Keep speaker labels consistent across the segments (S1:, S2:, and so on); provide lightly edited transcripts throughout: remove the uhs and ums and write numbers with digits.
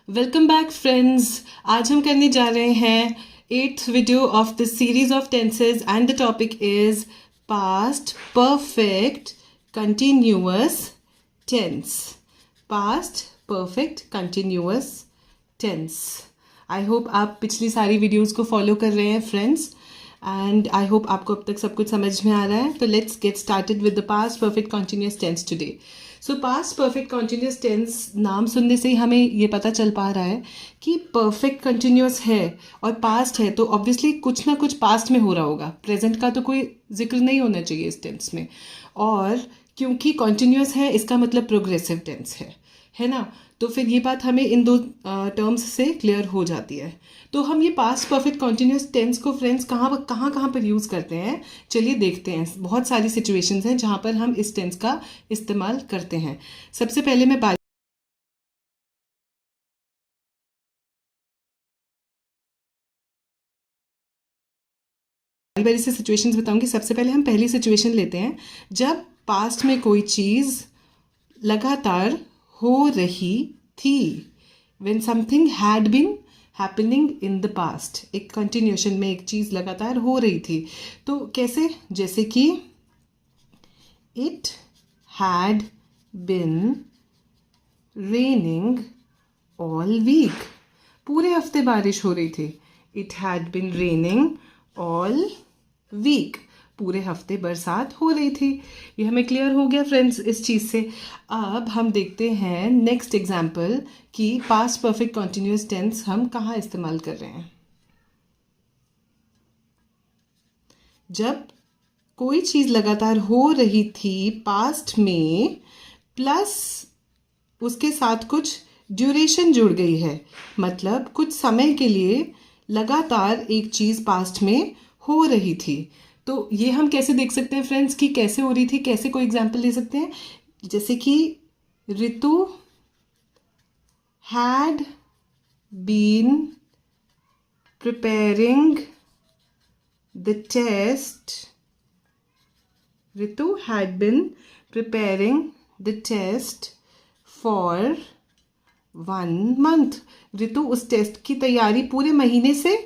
S1: Welcome back friends. आज हम करने जा रहे हैं 8th video of the series of tenses and the topic is past perfect continuous tense. Past perfect continuous tense. I hope आप पिछली सारी वीडियोस को फॉलो कर रहे हैं फ्रेंड्स, एंड आई होप आपको अब तक सब कुछ समझ में आ रहा है। तो let's get started with the past perfect continuous tense today. So past perfect continuous tense नाम सुनने से ही हमें ये पता चल पा रहा है कि परफेक्ट कंटिन्यूस है और पास्ट है, तो ऑब्वियसली कुछ ना कुछ पास्ट में हो रहा होगा। प्रेजेंट का तो कोई जिक्र नहीं होना चाहिए इस टेंस में, और क्योंकि कॉन्टिन्यूस है इसका मतलब प्रोग्रेसिव टेंस है ना। तो फिर ये बात हमें इन दो टर्म्स से क्लियर हो जाती है। तो हम ये पास्ट परफेक्ट कॉन्टिन्यूस टेंस को फ्रेंड्स कहाँ पर यूज़ करते हैं, चलिए देखते हैं। बहुत सारी सिचुएशंस हैं जहाँ पर हम इस टेंस का इस्तेमाल करते हैं। सबसे पहले मैं बारी बारी से सिचुएशंस बताऊंगी। सबसे पहले हम पहली सिचुएशन लेते हैं, जब पास्ट में कोई चीज़ लगातार हो रही थी। When something had been happening in the past, एक कंटिन्यूशन में एक चीज़ लगातार हो रही थी। तो कैसे? जैसे कि it had been raining all week, पूरे हफ्ते बारिश हो रही थी। It had been raining all week, पूरे हफ्ते बरसात हो रही थी। ये हमें क्लियर हो गया फ्रेंड्स इस चीज़ से। अब हम देखते हैं नेक्स्ट एग्जाम्पल कि पास्ट परफेक्ट कॉन्टिन्यूस टेंस हम कहाँ इस्तेमाल कर रहे हैं। जब कोई चीज़ लगातार हो रही थी पास्ट में, प्लस उसके साथ कुछ ड्यूरेशन जुड़ गई है, मतलब कुछ समय के लिए लगातार एक चीज़ पास्ट में हो रही थी। तो ये हम कैसे देख सकते हैं फ्रेंड्स कि कैसे हो रही थी, कैसे कोई एग्जाम्पल ले सकते हैं। जैसे कि Ritu had been preparing the test, Ritu had been preparing the test for 1 month। Ritu उस टेस्ट की तैयारी पूरे महीने से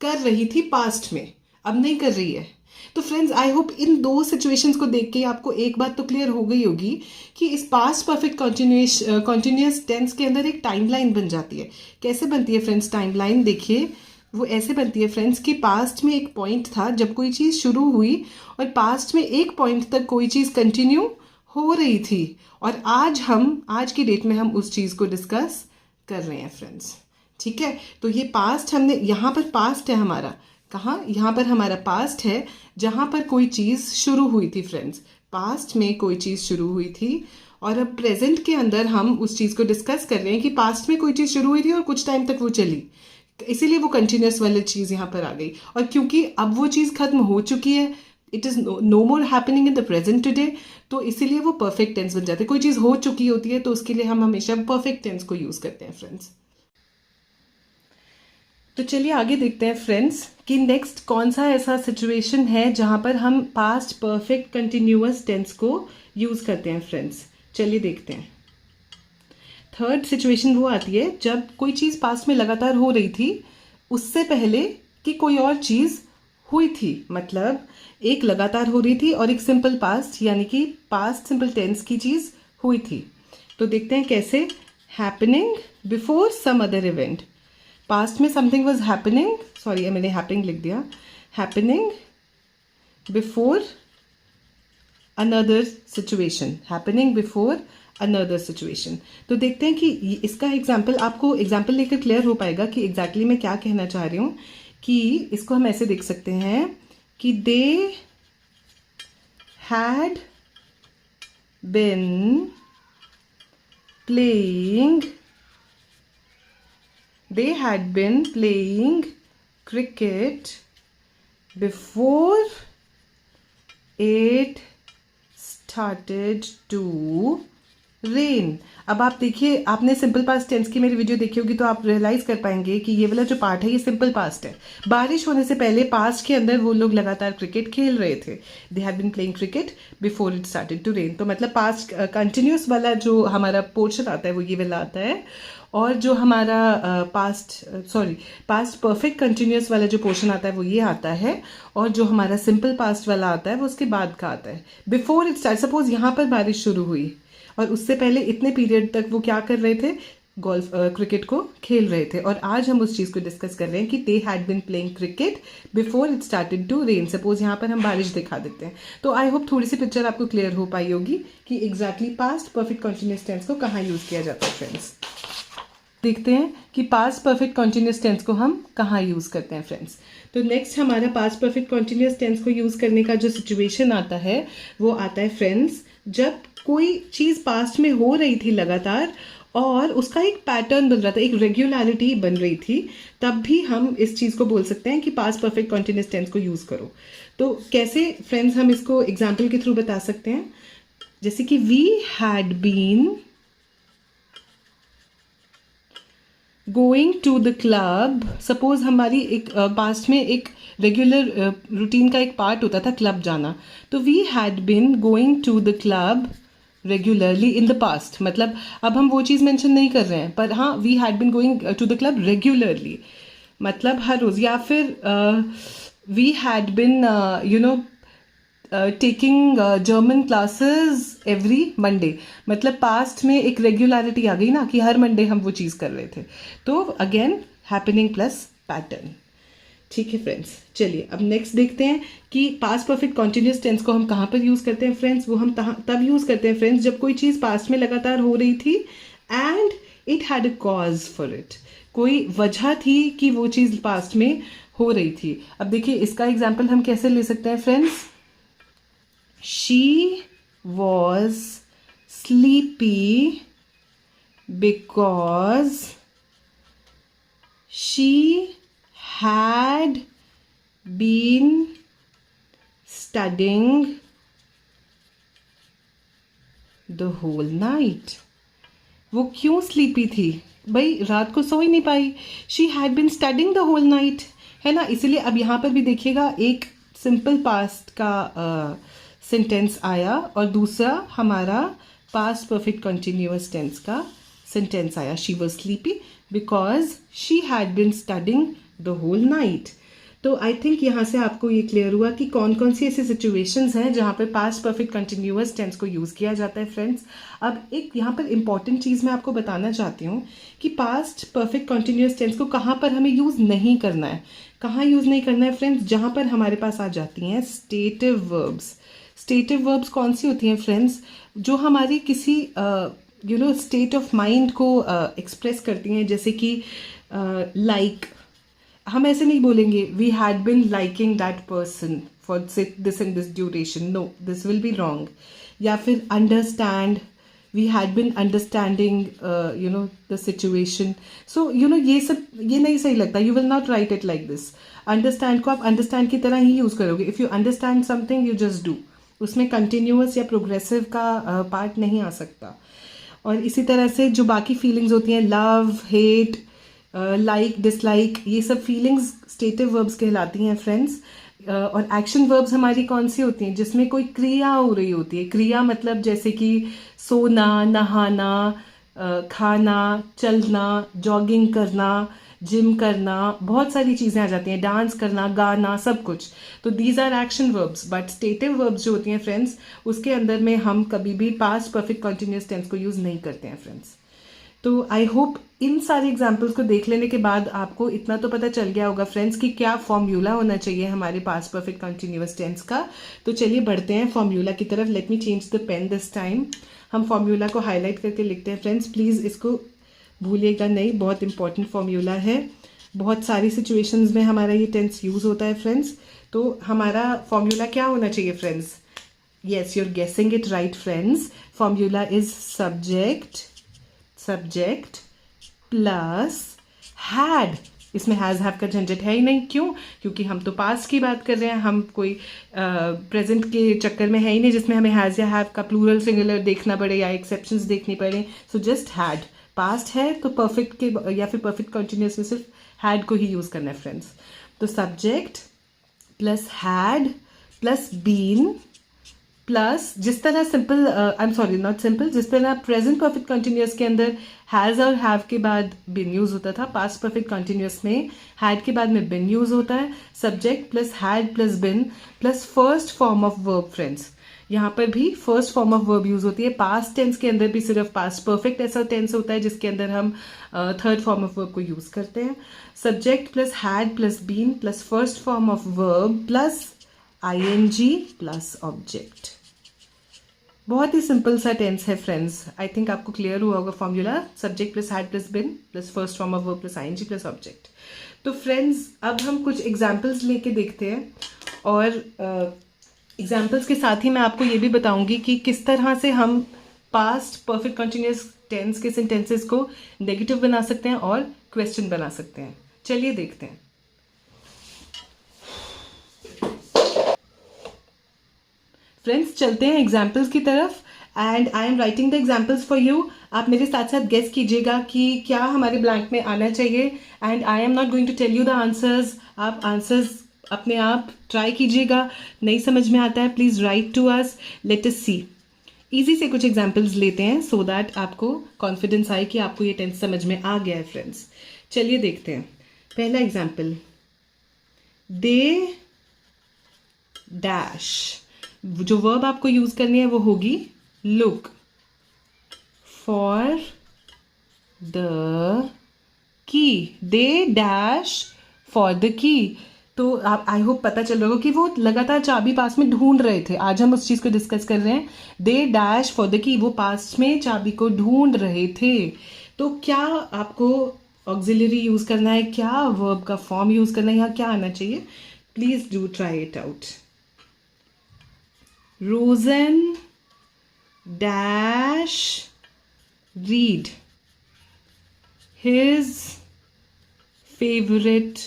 S1: कर रही थी पास्ट में, अब नहीं कर रही है। तो फ्रेंड्स आई होप इन दो सिचुएशंस को देख के आपको एक बात तो क्लियर हो गई होगी कि इस पास्ट परफेक्ट कॉन्टिन्यूस टेंस के अंदर एक टाइमलाइन बन जाती है। कैसे बनती है फ्रेंड्स टाइमलाइन? देखिए वो ऐसे बनती है फ्रेंड्स कि पास्ट में एक पॉइंट था जब कोई चीज़ शुरू हुई, और पास्ट में एक पॉइंट तक कोई चीज़ कंटिन्यू हो रही थी, और आज की डेट में हम उस चीज़ को डिस्कस कर रहे हैं फ्रेंड्स। ठीक है, तो ये पास्ट हमने यहाँ पर पास्ट है हमारा, कहाँ? यहाँ पर हमारा पास्ट है जहाँ पर कोई चीज़ शुरू हुई थी फ्रेंड्स। पास्ट में कोई चीज़ शुरू हुई थी, और अब प्रेजेंट के अंदर हम उस चीज़ को डिस्कस कर रहे हैं कि पास्ट में कोई चीज़ शुरू हुई थी और कुछ टाइम तक वो चली, इसीलिए वो कंटिन्यूस वाली चीज़ यहाँ पर आ गई। और क्योंकि अब वो चीज़ खत्म हो चुकी है, it is no more happening in the present today, तो इसीलिए वो परफेक्ट टेंस बन जाते हैं। कोई चीज़ हो चुकी होती है तो उसके लिए हम हमेशा परफेक्ट टेंस को यूज़ करते हैं फ्रेंड्स। तो चलिए आगे देखते हैं फ्रेंड्स कि नेक्स्ट कौन सा ऐसा सिचुएशन है जहाँ पर हम पास्ट परफेक्ट कंटिन्यूअस टेंस को यूज़ करते हैं फ्रेंड्स। चलिए देखते हैं। थर्ड सिचुएशन वो आती है जब कोई चीज़ पास्ट में लगातार हो रही थी उससे पहले कि कोई और चीज़ हुई थी, मतलब एक लगातार हो रही थी और एक सिंपल पास्ट यानी कि पास्ट सिंपल टेंस की चीज़ हुई थी। तो देखते हैं कैसे। Happening before some other event, past में समथिंग वॉज हैपनिंग, सॉरी मैंने हैपनिंग लिख दिया, happening before another situation, happening before another situation. तो देखते हैं कि इसका एग्जाम्पल आपको एग्जाम्पल लेकर क्लियर हो पाएगा कि एग्जैक्टली मैं क्या कहना चाह रही हूँ। कि इसको हम ऐसे देख सकते हैं कि they had been playing, they had been playing cricket before it started to rain. अब आप देखिए, आपने सिंपल पास्ट टेंस की मेरी वीडियो देखी होगी तो आप रियलाइज कर पाएंगे कि ये वाला जो पार्ट है ये सिंपल पास्ट है। बारिश होने से पहले पास्ट के अंदर वो लोग लगातार क्रिकेट खेल रहे थे। They had been playing cricket before it started to rain. तो मतलब पास्ट कंटिन्यूस वाला जो हमारा पोर्शन आता है वो ये वाला आता है, और जो हमारा पास्ट परफेक्ट कंटिन्यूस वाला जो पोर्शन आता है वो ये आता है, और जो हमारा सिंपल पास्ट वाला आता है वो उसके बाद का आता है। बिफोर इट स्टार्ट, सपोज यहाँ पर बारिश शुरू हुई और उससे पहले इतने पीरियड तक वो क्या कर रहे थे, गोल्फ क्रिकेट को खेल रहे थे। और आज हम उस चीज़ को डिस्कस कर रहे हैं कि they had been playing cricket before it started to rain. Suppose यहाँ पर हम बारिश दिखा देते हैं, तो आई होप थोड़ी सी पिक्चर आपको क्लियर हो पाई होगी कि exactly past perfect continuous tense को कहाँ यूज़ किया जाता है। फ्रेंड्स देखते हैं कि पास्ट परफेक्ट कंटिन्यूस टेंस को हम कहाँ यूज़ करते हैं फ्रेंड्स। तो नेक्स्ट हमारा पास्ट परफेक्ट कंटिन्यूस टेंस को यूज़ करने का जो सिचुएशन आता है वो आता है फ्रेंड्स, जब कोई चीज़ पास्ट में हो रही थी लगातार और उसका एक पैटर्न बन रहा था, एक रेगुलरिटी बन रही थी, तब भी हम इस चीज़ को बोल सकते हैं कि पास्ट परफेक्ट कंटिन्यूस टेंस को यूज़ करो। तो कैसे फ्रेंड्स हम इसको एग्जाम्पल के थ्रू बता सकते हैं, जैसे कि we had been going to the club. Suppose हमारी एक पास्ट में एक रेगुलर रूटीन का एक पार्ट होता था क्लब जाना, तो we had been going to the club regularly in the past. मतलब अब हम वो चीज़ मेंशन नहीं कर रहे हैं, पर हाँ we had been going to the club regularly, मतलब हर रोज़। या फिर we had been taking German classes every Monday, मतलब पास्ट में एक रेगुलरिटी आ गई ना कि हर मंडे हम वो चीज़ कर रहे थे। तो अगेन हैपनिंग प्लस पैटर्न। ठीक है फ्रेंड्स, चलिए अब नेक्स्ट देखते हैं कि पास्ट परफेक्ट कंटिन्यूस टेंस को हम कहाँ पर यूज़ करते हैं फ्रेंड्स। वो हम तब यूज़ करते हैं फ्रेंड्स जब कोई चीज़ पास्ट में लगातार हो रही थी and it had a cause for it, कोई वजह थी कि वो चीज़ पास्ट में हो रही थी। अब देखिए इसका एग्जाम्पल हम कैसे ले सकते हैं friends. She was sleepy because she had been studying the whole night. वो क्यों स्लीपी थी भाई, रात को सो ही नहीं पाई। She had been studying the whole night, है ना। इसलिए अब यहाँ पर भी देखिएगा एक सिंपल पास्ट का सेंटेंस आया और दूसरा हमारा पास्ट परफेक्ट कंटिन्यूअस टेंस का सेंटेंस आया। She was sleepy because she had been studying the whole night. तो आई थिंक यहाँ से आपको ये क्लियर हुआ कि कौन कौन सी ऐसी सिचुएशंस हैं जहाँ पर पास्ट परफेक्ट कंटिन्यूअस टेंस को यूज़ किया जाता है फ्रेंड्स। अब एक यहाँ पर इंपॉर्टेंट चीज़ मैं आपको बताना चाहती हूँ कि पास्ट परफेक्ट कंटिन्यूअस टेंस को कहाँ पर हमें यूज़ नहीं करना है। कहाँ यूज़ नहीं करना है फ्रेंड्स, जहाँ पर हमारे पास आ जाती हैं स्टेटिव वर्ब्स। स्टेटिव वर्ब्स कौन सी होती हैं फ्रेंड्स, जो हमारी किसी स्टेट ऑफ माइंड को एक्सप्रेस करती हैं। जैसे कि लाइक हम ऐसे नहीं बोलेंगे we had been liking that person for this and this duration, no this will be wrong. या फिर understand, we had been understanding the situation. So ये सब ये नहीं सही लगता। You will not write it like this. Understand को आप अंडरस्टैंड की तरह ही यूज़ करोगे। If you understand something you just do, उसमें कंटिन्यूअस या प्रोग्रेसिव का पार्ट नहीं आ सकता। और इसी तरह से जो बाकी फीलिंग्स होती हैं, लव, हेट, लाइक, डिसलाइक, ये सब फीलिंग्स स्टेटिव वर्ब्स कहलाती हैं फ्रेंड्स। और एक्शन वर्ब्स हमारी कौन सी होती हैं, जिसमें कोई क्रिया हो रही होती है। क्रिया मतलब जैसे कि सोना, नहाना, खाना, चलना, जॉगिंग करना, जिम करना, बहुत सारी चीज़ें आ जाती हैं, डांस करना, गाना, सब कुछ। तो these are action verbs. But stative verbs जो होती हैं फ्रेंड्स, उसके अंदर में हम कभी भी पास्ट परफेक्ट कंटिन्यूअस टेंस को यूज़ नहीं करते हैं फ्रेंड्स। तो आई होप इन सारे एग्जाम्पल्स को देख लेने के बाद आपको इतना तो पता चल गया होगा फ्रेंड्स कि क्या फॉर्मूला होना चाहिए हमारे पास्ट परफेक्ट कंटिन्यूअस टेंस का। तो चलिए बढ़ते हैं फॉर्मूला की तरफ। Let me change the pen this time. हम फॉर्मूला को हाईलाइट करके लिखते हैं फ्रेंड्स, प्लीज़ इसको भूलिएगा नहीं, बहुत इंपॉर्टेंट फॉर्मूला है। बहुत सारी सिचुएशंस में हमारा ये टेंस यूज़ होता है फ्रेंड्स। तो हमारा फॉर्मूला क्या होना चाहिए friends? Yes, you are guessing it right friends. Formula is subject plus had इसमें हैज़ हैव का झंझट है ही नहीं। क्यों? क्योंकि हम तो पास्ट की बात कर रहे हैं, हम कोई प्रेजेंट के चक्कर में है ही नहीं जिसमें हमें हैज़ या हैव का प्लूरल सिंगुलर देखना पड़े या एक्सेप्शंस देखनी पड़े। सो जस्ट हैड, पास्ट है तो परफेक्ट के या फिर परफेक्ट कंटिन्यूअस में सिर्फ हैड को ही यूज़ करना है फ्रेंड्स। तो subject plus had plus been plus जिस तरह simple I am sorry not simple, जिस तरह प्रेजेंट परफेक्ट कंटिन्यूअस के अंदर हैज़ और हैव के बाद बिन यूज़ होता था, पास्ट परफेक्ट कंटिन्यूअस में हैड के बाद में बिन यूज़ होता है। Subject plus had plus been plus first form of verb friends, यहाँ पर भी first form of verb use होती है। पास्ट टेंस के अंदर भी सिर्फ पास्ट परफेक्ट ऐसा टेंस होता है जिसके अंदर हम थर्ड फॉर्म ऑफ वर्ब को यूज़ करते हैं। Subject plus had plus been plus first form of verb plus ing plus object. बहुत ही सिंपल सा टेंस है फ्रेंड्स। आई थिंक आपको क्लियर हुआ होगा formula, subject plus had plus been plus first form of verb plus ing plus object. तो friends अब हम कुछ एग्जाम्पल्स लेके देखते हैं और एग्जाम्पल्स के साथ ही मैं आपको ये भी बताऊंगी कि किस तरह से हम पास्ट परफेक्ट कंटिन्यूअस टेंस के सेंटेंसेस को नेगेटिव बना सकते हैं और क्वेश्चन बना सकते हैं। चलिए देखते हैं। फ्रेंड्स चलते हैं एग्जाम्पल्स की तरफ and I am writing the examples for you. आप मेरे साथ साथ गेस कीजिएगा कि क्या हमारे ब्लैंक में आना चाहिए and I am not going to tell you the answers. आप आंसर्स अपने आप ट्राई कीजिएगा, नहीं समझ में आता है please write to us, let us see. Easy से कुछ एग्जाम्पल्स लेते हैं सो दैट आपको कॉन्फिडेंस आए कि आपको ये टेंस समझ में आ गया है फ्रेंड्स। चलिए देखते हैं। पहला एग्जाम्पल, दे डैश, जो वर्ब आपको यूज करनी है वो होगी look for the key. They dash for the key. तो आप आई होप पता चल रहा होगा कि वो लगातार चाबी पास में ढूंढ रहे थे। आज हम उस चीज़ को डिस्कस कर रहे हैं। They dash for the key, वो पास में चाबी को ढूंढ रहे थे। तो क्या आपको ऑक्सिलरी यूज करना है, क्या वर्ब का फॉर्म यूज करना है, यहाँ क्या आना चाहिए? Please do try it out. Rosen dash read his favorite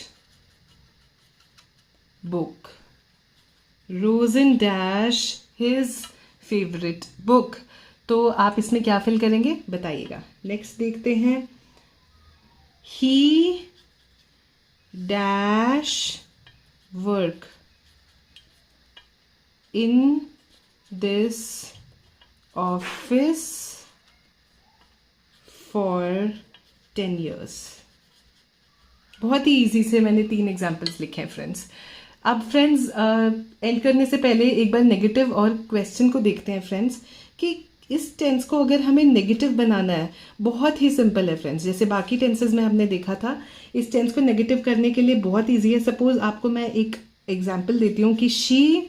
S1: book. Rosen dash his favorite book. तो आप इसमें क्या फिल करेंगे बताइएगा। नेक्स्ट देखते हैं। He dash work in this office for 10 years। बहुत ही इजी से मैंने 3 एग्जाम्पल्स लिखे हैं फ्रेंड्स। अब फ्रेंड्स एंड करने से पहले एक बार नेगेटिव और क्वेश्चन को देखते हैं फ्रेंड्स कि इस टेंस को अगर हमें नेगेटिव बनाना है, बहुत ही सिंपल है फ्रेंड्स। जैसे बाकी टेंसेस में हमने देखा था, इस टेंस को नेगेटिव करने के लिए बहुत ईजी है। सपोज आपको मैं एक एग्जाम्पल देती हूँ कि she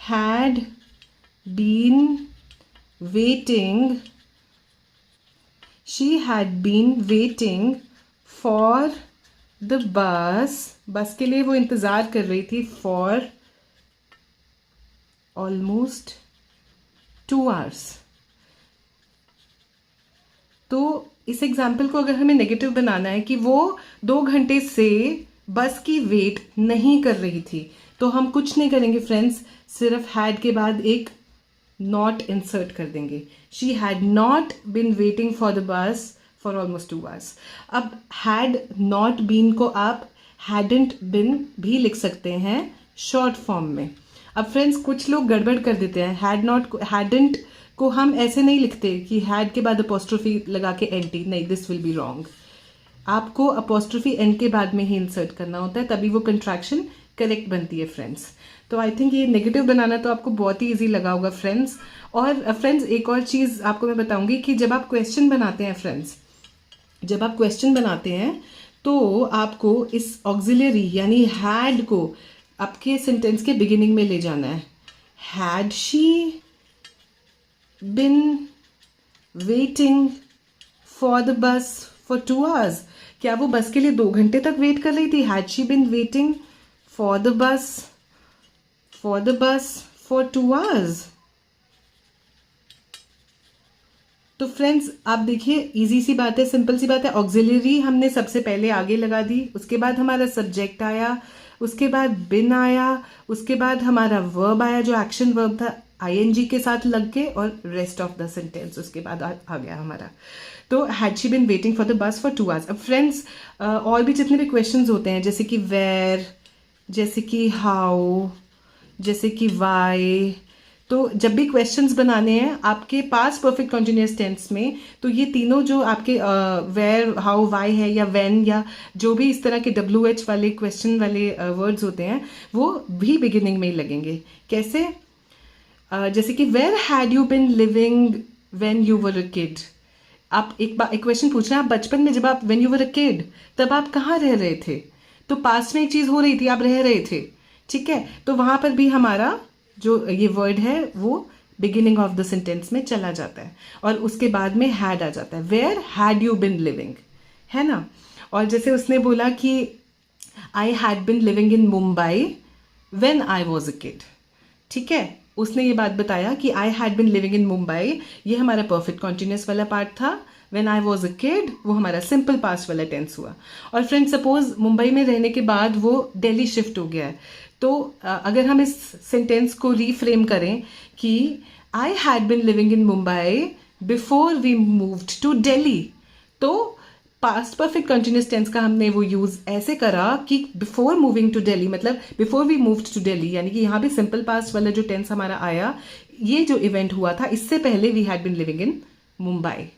S1: had been waiting for the बस के लिए वो इंतज़ार कर रही थी for almost 2 hours। तो इस एग्जाम्पल को अगर हमें नेगेटिव बनाना है कि वो 2 घंटे से बस की वेट नहीं कर रही थी, तो हम कुछ नहीं करेंगे फ्रेंड्स, सिर्फ हैड के बाद एक नॉट इंसर्ट कर देंगे। She had not been waiting for the bus for almost 2 hours। अब हैड नॉट बीन को आप हैडंट बिन भी लिख सकते हैं शॉर्ट फॉर्म में। अब फ्रेंड्स कुछ लोग गड़बड़ कर देते हैं, हैडंट को हम ऐसे नहीं लिखते कि हैड के बाद अपोस्ट्रोफी लगा के एंटी, नहीं, दिस विल बी रॉन्ग। आपको अपोस्ट्रोफी एन के बाद में ही इंसर्ट करना होता है, तभी वो कंट्रैक्शन करेक्ट बनती है फ्रेंड्स। तो आई थिंक ये नेगेटिव बनाना तो आपको बहुत ही इजी लगा होगा फ्रेंड्स। और फ्रेंड्स एक और चीज़ आपको मैं बताऊंगी कि जब आप क्वेश्चन बनाते हैं फ्रेंड्स, जब आप क्वेश्चन बनाते हैं तो आपको इस ऑक्सिलरी यानी हैड को आपके सेंटेंस के बिगिनिंग में ले जाना है। Had she bin waiting for the bus for 2 hours, क्या वो बस के लिए 2 घंटे तक वेट कर रही थी? Had she bin waiting for the bus for 2 hours। तो फ्रेंड्स आप देखिए, इजी सी बात है, सिंपल सी बात है। ऑक्सिलरी हमने सबसे पहले आगे लगा दी, उसके बाद हमारा सब्जेक्ट आया, उसके बाद बिन आया, उसके बाद हमारा वर्ब आया जो एक्शन वर्ब था आईएनजी के साथ लग के, और रेस्ट ऑफ द सेंटेंस उसके बाद आ गया हमारा। तो had she bin waiting for the bus for 2 hours. अब फ्रेंड्स और भी जितने भी क्वेश्चंस होते हैं, जैसे कि वेयर, जैसे कि हाउ, जैसे कि वाई, तो जब भी क्वेश्चंस बनाने हैं आपके पास परफेक्ट कॉन्टिन्यूस टेंस में, तो ये तीनों जो आपके वेयर, हाउ, वाई है, या व्हेन, या जो भी इस तरह के WH वाले क्वेश्चन वाले वर्ड्स होते हैं, वो भी बिगिनिंग में ही लगेंगे। कैसे? जैसे कि where had you been living when you were a kid. आप एक क्वेश्चन पूछ रहे हैं, आप बचपन में जब आप when you were a kid, तब आप कहाँ रह रहे थे? तो पास्ट में एक चीज़ हो रही थी, आप रह रहे थे, ठीक है? तो वहाँ पर भी हमारा जो ये वर्ड है वो बिगिनिंग ऑफ द सेंटेंस में चला जाता है, और उसके बाद में हैड आ जाता है। Where had you been living, है ना? और जैसे उसने बोला कि I had been living in Mumbai when I was a kid, ठीक है? उसने ये बात बताया कि I had been living in Mumbai, ये हमारा परफेक्ट कॉन्टिन्यूस वाला पार्ट था। When I was a kid, वो हमारा सिंपल पास्ट वाला टेंस हुआ। और फ्रेंड सपोज मुंबई में रहने के बाद वो दिल्ली शिफ्ट हो गया है, तो अगर हम इस सेंटेंस को रीफ्रेम करें कि I had been living in Mumbai before we moved to Delhi, तो पास्ट परफेक्ट कंटिन्यूस टेंस का हमने वो यूज ऐसे करा कि बिफोर मूविंग टू दिल्ली, मतलब before we moved to Delhi, यानी कि यहाँ भी सिंपल पास्ट वाला जो टेंस हमारा आया, ये जो इवेंट हुआ था इससे पहले we had been living in Mumbai.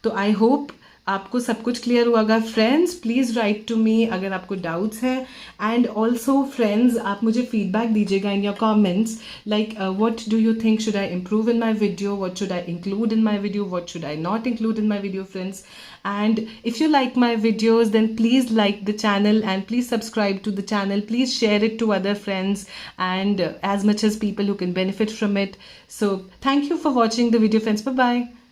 S1: तो आई होप आपको सब कुछ क्लियर हुआ होगा। Friends please write to me अगर आपको डाउट्स हैं, एंड ऑल्सो फ्रेंड्स आप मुझे फीडबैक दीजिएगा in your comments, like what do you think should I improve in my video, what should I include in my video, what should I not include in my video, friends. And if you like my videos, then please like the channel and please subscribe to the channel. Please share it to other friends and as much as people who can benefit from it. So thank you for watching the video, friends. Bye bye.